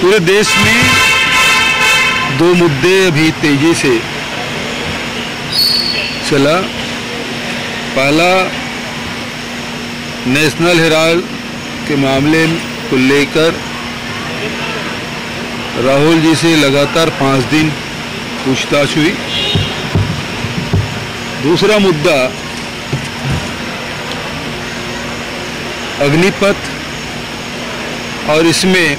पूरे देश में दो मुद्दे अभी तेजी से चला। पहला, नेशनल हेराल्ड के मामले को लेकर राहुल जी से लगातार 5 दिन पूछताछ हुई। दूसरा मुद्दा अग्निपथ, और इसमें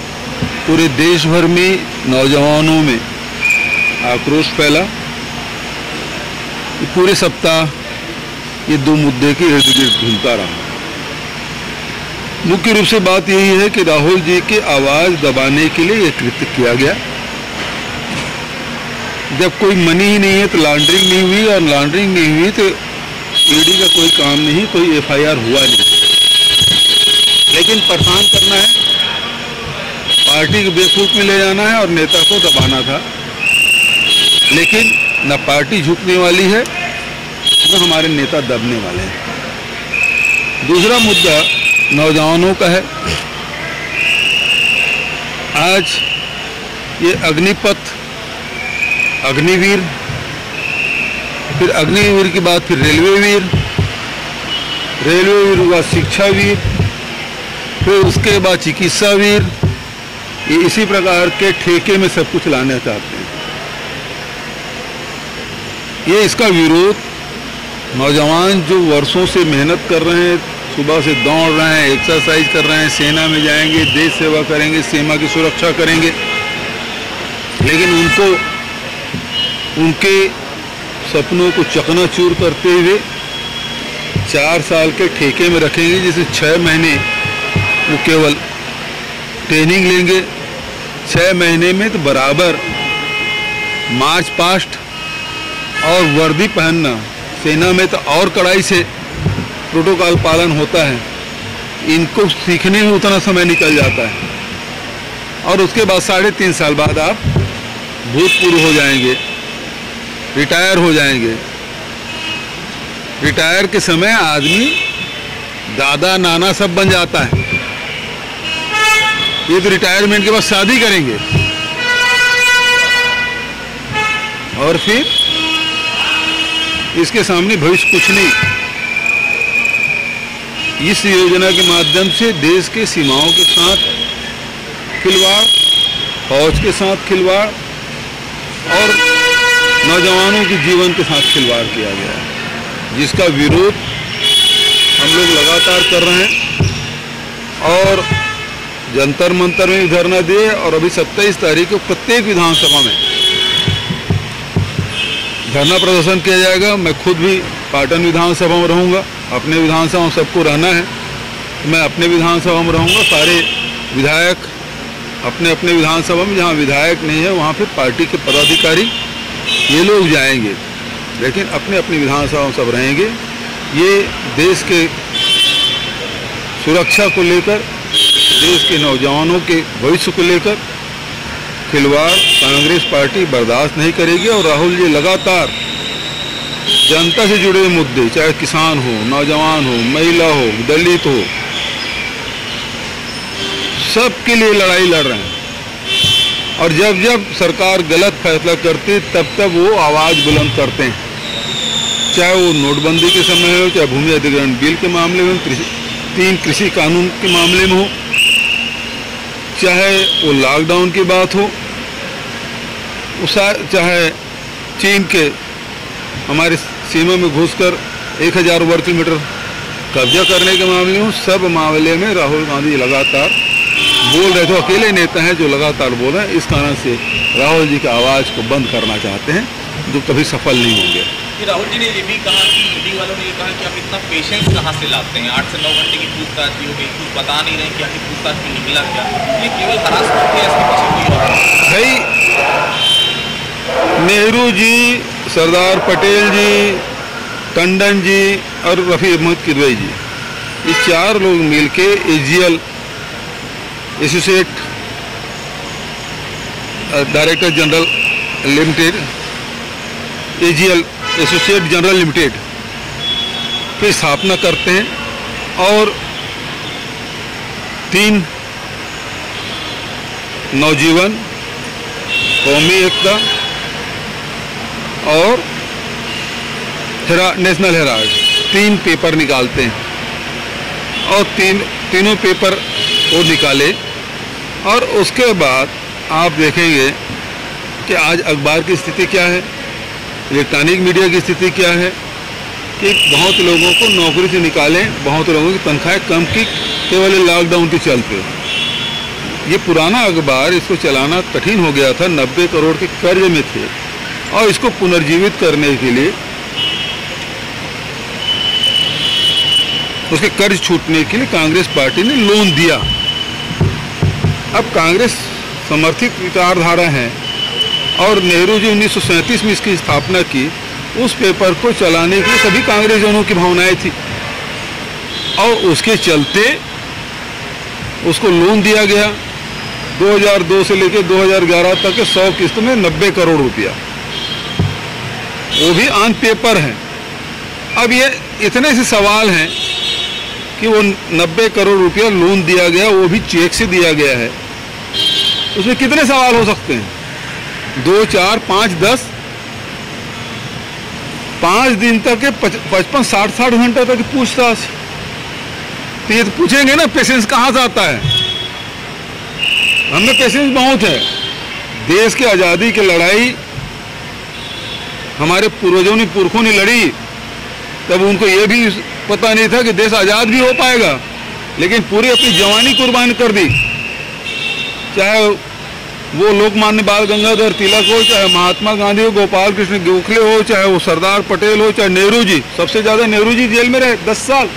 पूरे देश भर में नौजवानों में आक्रोश फैला। पूरे सप्ताह ये दो मुद्दे के इर्द गिर्द घूमता रहा। मुख्य रूप से बात यही है कि राहुल जी की आवाज़ दबाने के लिए ये कृत्य किया गया। जब कोई मनी ही नहीं है तो लॉन्ड्रिंग नहीं हुई, और लॉन्ड्रिंग नहीं हुई तो ईडी का कोई काम नहीं, कोई एफआईआर हुआ नहीं। लेकिन परेशान करना है, पार्टी को बेवकूफ में ले जाना है और नेता को दबाना था। लेकिन न पार्टी झुकने वाली है न हमारे नेता दबने वाले हैं। दूसरा मुद्दा नौजवानों का है। आज ये अग्निपथ, अग्निवीर, फिर अग्निवीर के बाद फिर रेलवे वीर, रेलवे वीर हुआ शिक्षा वीर, फिर उसके बाद चिकित्सा वीर। ये इसी प्रकार के ठेके में सब कुछ लाना चाहते हैं। ये इसका विरोध नौजवान जो वर्षों से मेहनत कर रहे हैं, सुबह से दौड़ रहे हैं, एक्सरसाइज कर रहे हैं, सेना में जाएंगे, देश सेवा करेंगे, सीमा की सुरक्षा करेंगे, लेकिन उनको उनके सपनों को चकनाचूर करते हुए 4 साल के ठेके में रखेंगे, जिसे 6 महीने वो केवल ट्रेनिंग लेंगे। 6 महीने में तो बराबर मार्च पास्ट और वर्दी पहनना, सेना में तो और कड़ाई से प्रोटोकॉल पालन होता है, इनको सीखने में उतना समय निकल जाता है। और उसके बाद 3.5 साल बाद आप भूतपूर्व हो जाएंगे, रिटायर हो जाएंगे। रिटायर के समय आदमी दादा नाना सब बन जाता है। ये तो रिटायरमेंट के बाद शादी करेंगे और फिर इसके सामने भविष्य कुछ नहीं। इस योजना के माध्यम से देश के सीमाओं के साथ खिलवाड़, फौज के साथ खिलवाड़ और नौजवानों के जीवन के साथ खिलवाड़ किया गया है, जिसका विरोध हम लोग लगातार कर रहे हैं। और जंतर मंतर में भी धरना दिए, और अभी 27 तारीख को प्रत्येक विधानसभा में धरना प्रदर्शन किया जाएगा। मैं खुद भी पाटन विधानसभा में रहूँगा, अपने विधानसभा में सबको रहना है, मैं अपने विधानसभा में रहूँगा। सारे विधायक अपने अपने विधानसभा में, जहाँ विधायक नहीं है वहाँ फिर पार्टी के पदाधिकारी ये लोग जाएंगे, लेकिन अपने अपनी विधानसभा में सब रहेंगे। ये देश के सुरक्षा को लेकर, देश के नौजवानों के भविष्य को लेकर खिलवाड़ कांग्रेस पार्टी बर्दाश्त नहीं करेगी। और राहुल जी लगातार जनता से जुड़े मुद्दे, चाहे किसान हो, नौजवान हो, महिला हो, दलित हो, सबके लिए लड़ाई लड़ रहे हैं। और जब जब सरकार गलत फैसला करती तब तब वो आवाज़ बुलंद करते हैं, चाहे वो नोटबंदी के समय हो, चाहे भूमि अधिग्रहण बिल के मामले में, 3 कृषि कानून के मामले में हो, चाहे वो लॉकडाउन की बात हो, चाहे चीन के हमारे सीमा में घुसकर 1000 वर्ग किलोमीटर कब्जा करने के मामले में, सब मामले में राहुल गांधी लगातार बोल रहे थे। अकेले नेता हैं जो लगातार बोल रहे हैं। इस कारण से राहुल जी की आवाज़ को बंद करना चाहते हैं, जो कभी सफल नहीं होंगे। राहुल जी ने ये भी कहा कि ईडी वालों ने ये कहा कि आप इतना पेशेंस कहाँ से लाते हैं, 8 से 9 घंटे की पूछताछ भी हो गई, कुछ बता नहीं रहे कि आखिर पूछताछ में निकला क्या। ये केवल हरासमेंट है, इसके पीछे कोई और भाई? नेहरू जी, सरदार पटेल जी, टंडन जी और रफ़ी अहमद किदवई जी, ये 4 लोग मिलके AGL associate director general limited, AGL associate general limited की स्थापना करते हैं और 3 नवजीवन, कौमी एकता और नेशनल हेराल्ड, 3 पेपर निकालते हैं और तीनों पेपर वो निकाले। और उसके बाद आप देखेंगे कि आज अखबार की स्थिति क्या है, इलेक्ट्रॉनिक मीडिया की स्थिति क्या है, कि बहुत लोगों को नौकरी से निकालें, बहुत लोगों की तनख्वाहें कम की केवल लॉकडाउन के चलते। ये पुराना अखबार, इसको चलाना कठिन हो गया था, 90 करोड़ के कर्ज में थे और इसको पुनर्जीवित करने के लिए, उसके कर्ज छूटने के लिए कांग्रेस पार्टी ने लोन दिया। अब कांग्रेस समर्थित विचारधारा है और नेहरू जी 1937 में इसकी स्थापना की। उस पेपर को चलाने के लिए सभी कांग्रेसियों की भावनाएं थी और उसके चलते उसको लोन दिया गया। 2002 से लेकर 2011 तक के 100 किस्त में 90 करोड़ रुपया, वो भी ऑन पेपर है। अब ये इतने से सवाल हैं कि वो 90 करोड़ रुपया लोन दिया गया, वो भी चेक से दिया गया है, उसमें कितने सवाल हो सकते हैं? 2, 4, 5, 10, 5 दिन तक के 55, 60 घंटे तक पूछताछ। तो ये तो पूछेंगे ना, पेशेंस कहाँ से आता है? हमें पेशेंस बहुत है। देश की आज़ादी की लड़ाई हमारे पूर्वजों ने, पुरखों ने लड़ी, तब उनको ये भी पता नहीं था कि देश आज़ाद भी हो पाएगा, लेकिन पूरी अपनी जवानी कुर्बान कर दी। चाहे वो लोकमान्य बाल गंगाधर तिलक हो, चाहे महात्मा गांधी हो, गोपाल कृष्ण गोखले हो, चाहे वो सरदार पटेल हो, चाहे नेहरू जी, सबसे ज़्यादा नेहरू जी जेल में रहे 10 साल,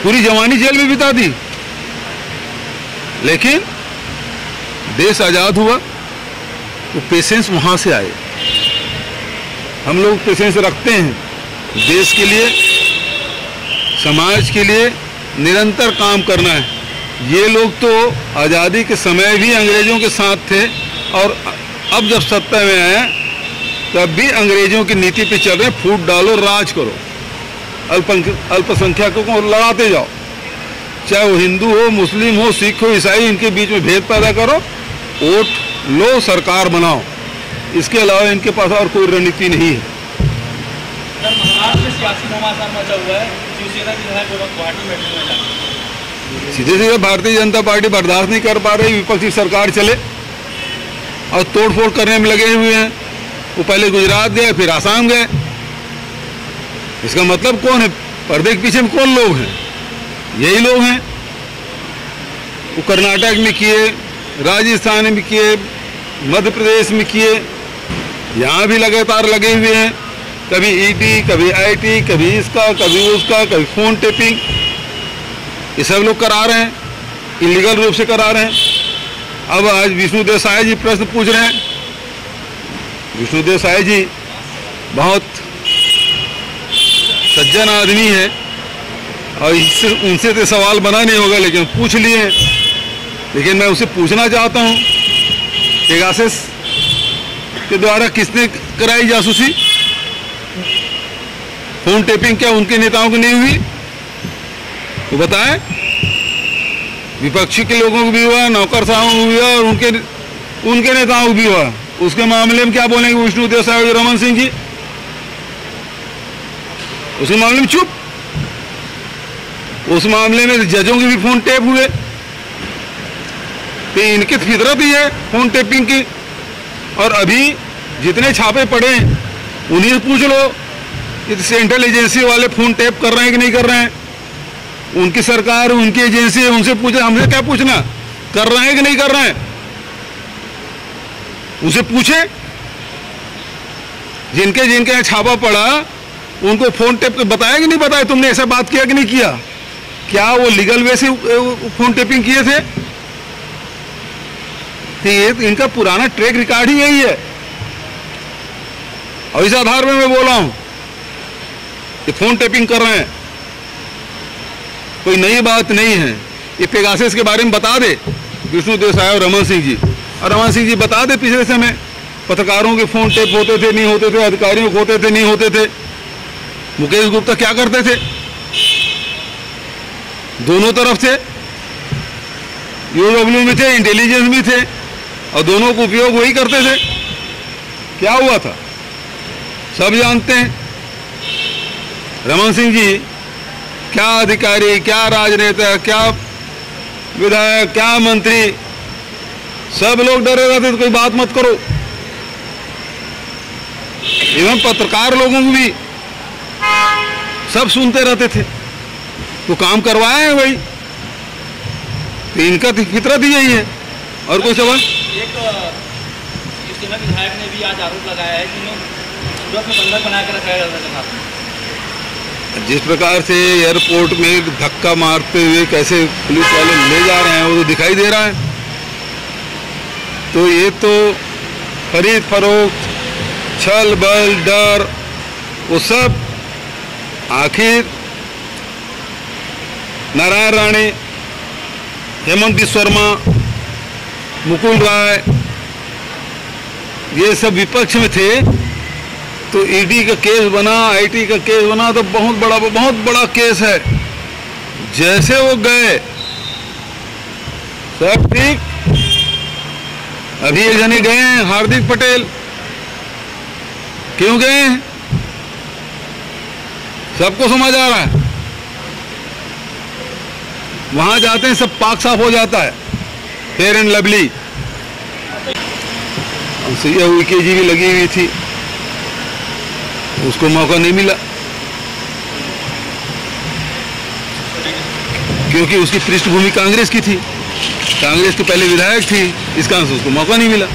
पूरी जवानी जेल में बिता दी। लेकिन देश आज़ाद हुआ तो पेशेंस वहाँ से आए। हम लोग पेशेंस रखते हैं, देश के लिए, समाज के लिए निरंतर काम करना है। ये लोग तो आज़ादी के समय भी अंग्रेज़ों के साथ थे और अब जब सत्ता में आए तब भी अंग्रेज़ों की नीति पे चल रहे, फूट डालो, राज करो, अल्पसंख्यकों को लड़ाते जाओ, चाहे वो हिंदू हो, मुस्लिम हो, सिख हो, ईसाई, इनके बीच में भेद पैदा करो, वोट लो, सरकार बनाओ। इसके अलावा इनके पास और कोई रणनीति नहीं है। महाराष्ट्र में सियासी घमासान मचा हुआ है, शिवसेना की विधायक गुवाहाटी मेट्रो में सीधे सीधे भारतीय जनता पार्टी बर्दाश्त नहीं कर पा रही विपक्षी सरकार चले और तोड़फोड़ करने में लगे हुए हैं। वो पहले गुजरात गए, फिर आसाम गए। इसका मतलब कौन है? पर्दे के पीछे में कौन लोग हैं? यही लोग हैं। वो कर्नाटक में किए, राजस्थान में किए, मध्य प्रदेश में किए, यहाँ भी लगातार लगे हुए हैं। कभी ईडी, कभी आईटी, कभी इसका, कभी उसका, कभी फोन टेपिंग, ये सब लोग करा रहे हैं, इलीगल रूप से करा रहे हैं। अब आज विष्णु देसाई जी प्रश्न पूछ रहे हैं। विष्णु देसाई जी बहुत सज्जन आदमी है और इससे उनसे तो सवाल बना नहीं होगा, लेकिन पूछ लिए हैं। लेकिन मैं उसे पूछना चाहता हूँ, पेगासस के द्वारा किसने कराई जासूसी? फोन टेपिंग क्या उनके नेताओं को नहीं हुई? वो बताएं। विपक्षी के लोगों को भी हुआ, नौकरशाहों को भी हुआ और उनके नेताओं को भी हुआ। उसके मामले में क्या बोलेंगे विष्णु देसाई और रमन सिंह जी? उसके मामले में चुप। उस मामले में जजों के भी फोन टेप हुए। तो इनकी फितरत ही है फोन टेपिंग की। और अभी जितने छापे पड़े उन्हीं से पूछ लो, ये सेंट्रल एजेंसी वाले फोन टेप कर रहे हैं कि नहीं कर रहे हैं? उनकी सरकार, उनकी एजेंसी है, उनसे पूछे, हमसे क्या पूछना? कर रहे हैं कि नहीं कर रहे हैं? उनसे पूछे। जिनके जिनके यहाँ छापा पड़ा उनको फोन टेप बताया कि नहीं बताया? तुमने ऐसा बात किया कि नहीं किया? क्या वो लीगल वे से फोन टेपिंग किए थे? तो ये इनका पुराना ट्रैक रिकॉर्ड ही यही है और इस आधार में मैं बोला हूं कि फोन टेपिंग कर रहे हैं, कोई नई बात नहीं है। ये पेगासस के बारे में बता दे विष्णु देसाई और रमन सिंह जी, और रमन सिंह जी बता दे पिछले समय पत्रकारों के फोन टेप होते थे नहीं होते थे, अधिकारियों को होते थे नहीं होते थे, मुकेश गुप्ता क्या करते थे? दोनों तरफ से यूडब्ल्यू में थे, इंटेलिजेंस भी थे, और दोनों को उपयोग वही करते थे। क्या हुआ था सब जानते हैं। रमन सिंह जी क्या अधिकारी, क्या राजनेता, क्या विधायक, क्या मंत्री, सब लोग डरे रहते थे, कोई बात मत करो। एवं पत्रकार लोगों को भी सब सुनते रहते थे, तो काम करवाए हैं वही, तो इनका फितरत ही यही है। और कोई सवाल? एक शिवसेना विधायक ने भी आज आरोप लगाया है कि उन्हें सूरत में बंधक बना कर रखा गया था। जिस प्रकार से एयरपोर्ट में धक्का मारते हुए कैसे पुलिस वाले ले जा रहे हैं वो तो दिखाई दे रहा है। तो ये तो खरीद फरोख्त, छल बल, डर, वो सब आखिर नारायण राणे, हेमंत बिस्वर्मा, मुकुल राय, ये सब विपक्ष में थे, तो ईडी का केस बना, आईटी का केस बना, तो बहुत बड़ा केस है। जैसे वो गए सब ठीक। अभी एक जने गए हैं, हार्दिक पटेल, क्यों गए हैं सबको समझ आ रहा है। वहां जाते हैं सब पाक साफ हो जाता है, फेयर एंड लवली। सिया विके जी भी लगी हुई थी, उसको मौका नहीं मिला क्योंकि उसकी पृष्ठभूमि कांग्रेस की थी, कांग्रेस के पहले विधायक थी, इस कारण से उसको मौका नहीं मिला।